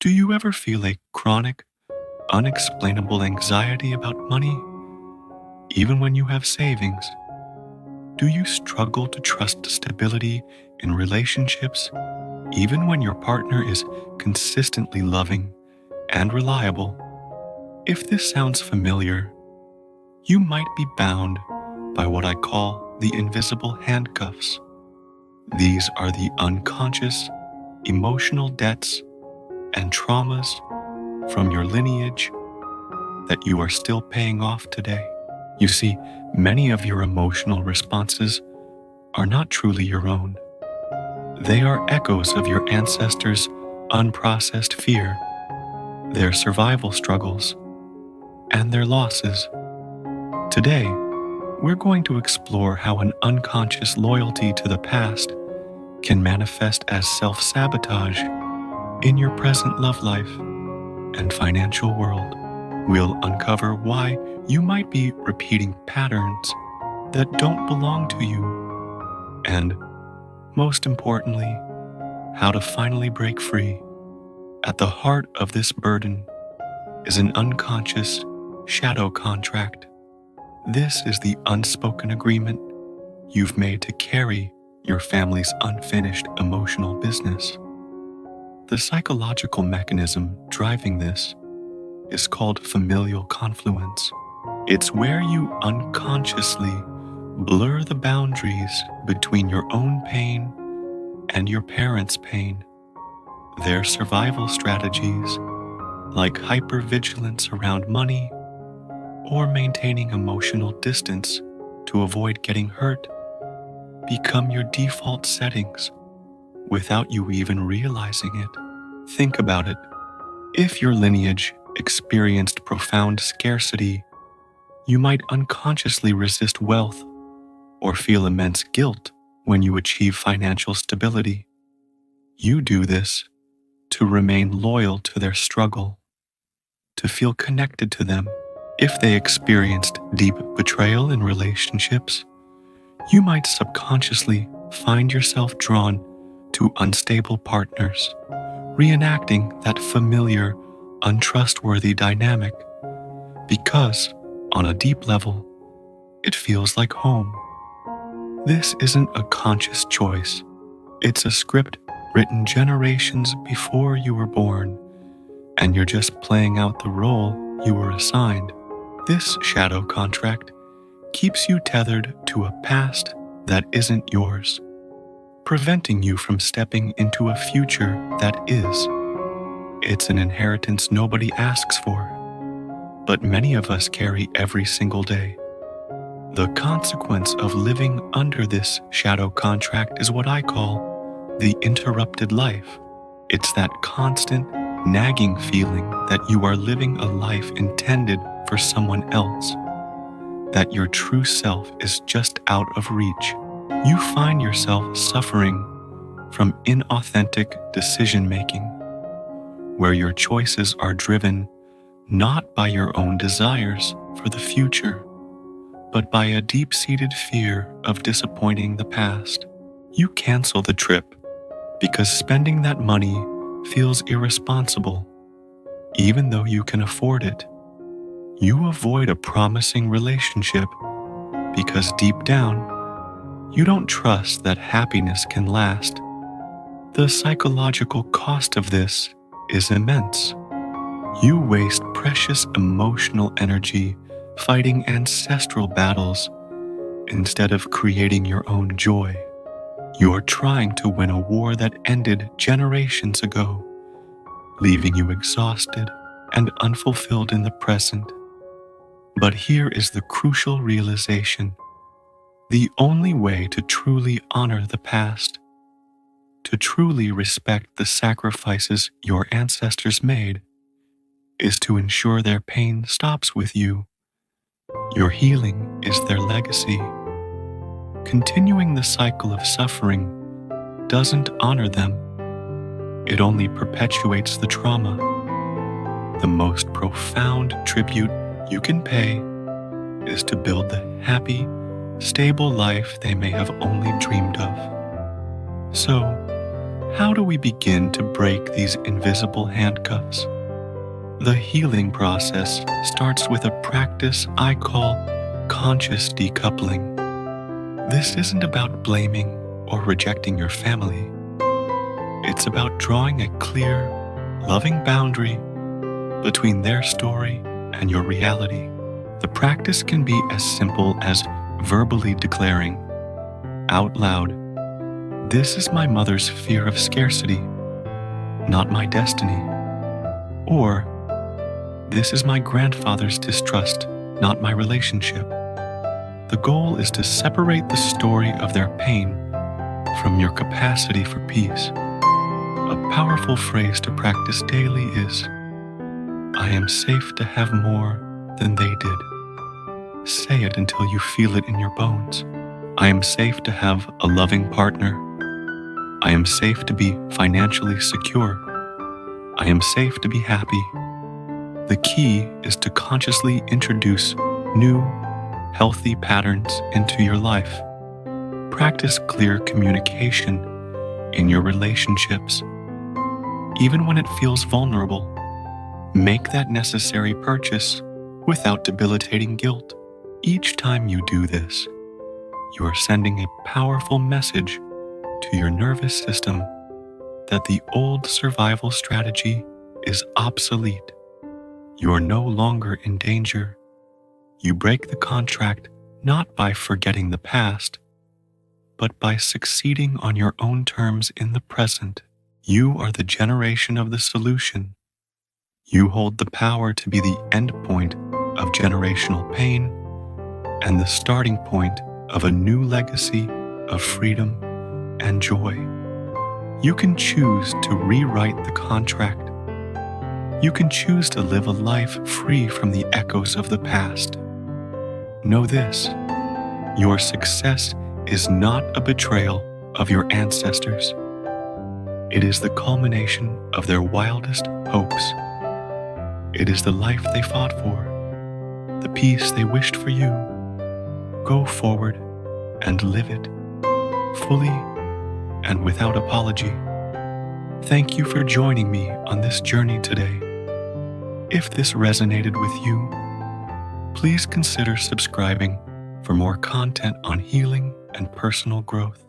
Do you ever feel a chronic, unexplainable anxiety about money, even when you have savings? Do you struggle to trust stability in relationships, even when your partner is consistently loving and reliable? If this sounds familiar, you might be bound by what I call the invisible handcuffs. These are the unconscious, emotional debts and traumas from your lineage that you are still paying off today. You see, many of your emotional responses are not truly your own. They are echoes of your ancestors' unprocessed fear, their survival struggles, and their losses. Today, we're going to explore how an unconscious loyalty to the past can manifest as self-sabotage in your present love life and financial world. We'll uncover why you might be repeating patterns that don't belong to you, and, most importantly, how to finally break free. At the heart of this burden is an unconscious shadow contract. This is the unspoken agreement you've made to carry your family's unfinished emotional business. The psychological mechanism driving this is called familial confluence. It's where you unconsciously blur the boundaries between your own pain and your parents' pain. Their survival strategies, like hypervigilance around money or maintaining emotional distance to avoid getting hurt, become your default settings without you even realizing it. Think about it. If your lineage experienced profound scarcity, you might unconsciously resist wealth or feel immense guilt when you achieve financial stability. You do this to remain loyal to their struggle, to feel connected to them. If they experienced deep betrayal in relationships, you might subconsciously find yourself drawn to unstable partners, reenacting that familiar, untrustworthy dynamic, because, on a deep level, it feels like home. This isn't a conscious choice. It's a script written generations before you were born, and you're just playing out the role you were assigned. This shadow contract keeps you tethered to a past that isn't yours, preventing you from stepping into a future that is. It's an inheritance nobody asks for, but many of us carry every single day. The consequence of living under this shadow contract is what I call the interrupted life. It's that constant, nagging feeling that you are living a life intended for someone else, that your true self is just out of reach. You find yourself suffering from inauthentic decision-making, where your choices are driven not by your own desires for the future, but by a deep-seated fear of disappointing the past. You cancel the trip because spending that money feels irresponsible, even though you can afford it. You avoid a promising relationship because deep down, you don't trust that happiness can last. The psychological cost of this is immense. You waste precious emotional energy fighting ancestral battles instead of creating your own joy. You're trying to win a war that ended generations ago, leaving you exhausted and unfulfilled in the present. But here is the crucial realization. The only way to truly honor the past, to truly respect the sacrifices your ancestors made, is to ensure their pain stops with you. Your healing is their legacy. Continuing the cycle of suffering doesn't honor them. It only perpetuates the trauma. The most profound tribute you can pay is to build the happy, stable life they may have only dreamed of. So, how do we begin to break these invisible handcuffs? The healing process starts with a practice I call conscious decoupling. This isn't about blaming or rejecting your family. It's about drawing a clear, loving boundary between their story and your reality. The practice can be as simple as verbally declaring, out loud, "This is my mother's fear of scarcity, not my destiny." Or, "This is my grandfather's distrust, not my relationship." The goal is to separate the story of their pain from your capacity for peace. A powerful phrase to practice daily is, "I am safe to have more than they did." Say it until you feel it in your bones. I am safe to have a loving partner. I am safe to be financially secure. I am safe to be happy. The key is to consciously introduce new, healthy patterns into your life. Practice clear communication in your relationships. Even when it feels vulnerable, make that necessary purchase without debilitating guilt. Each time you do this, you are sending a powerful message to your nervous system that the old survival strategy is obsolete. You are no longer in danger. You break the contract not by forgetting the past, but by succeeding on your own terms in the present. You are the generation of the solution. You hold the power to be the endpoint of generational pain and the starting point of a new legacy of freedom and joy. You can choose to rewrite the contract. You can choose to live a life free from the echoes of the past. Know this: your success is not a betrayal of your ancestors. It is the culmination of their wildest hopes. It is the life they fought for, the peace they wished for you. Go forward and live it, fully and without apology. Thank you for joining me on this journey today. If this resonated with you, please consider subscribing for more content on healing and personal growth.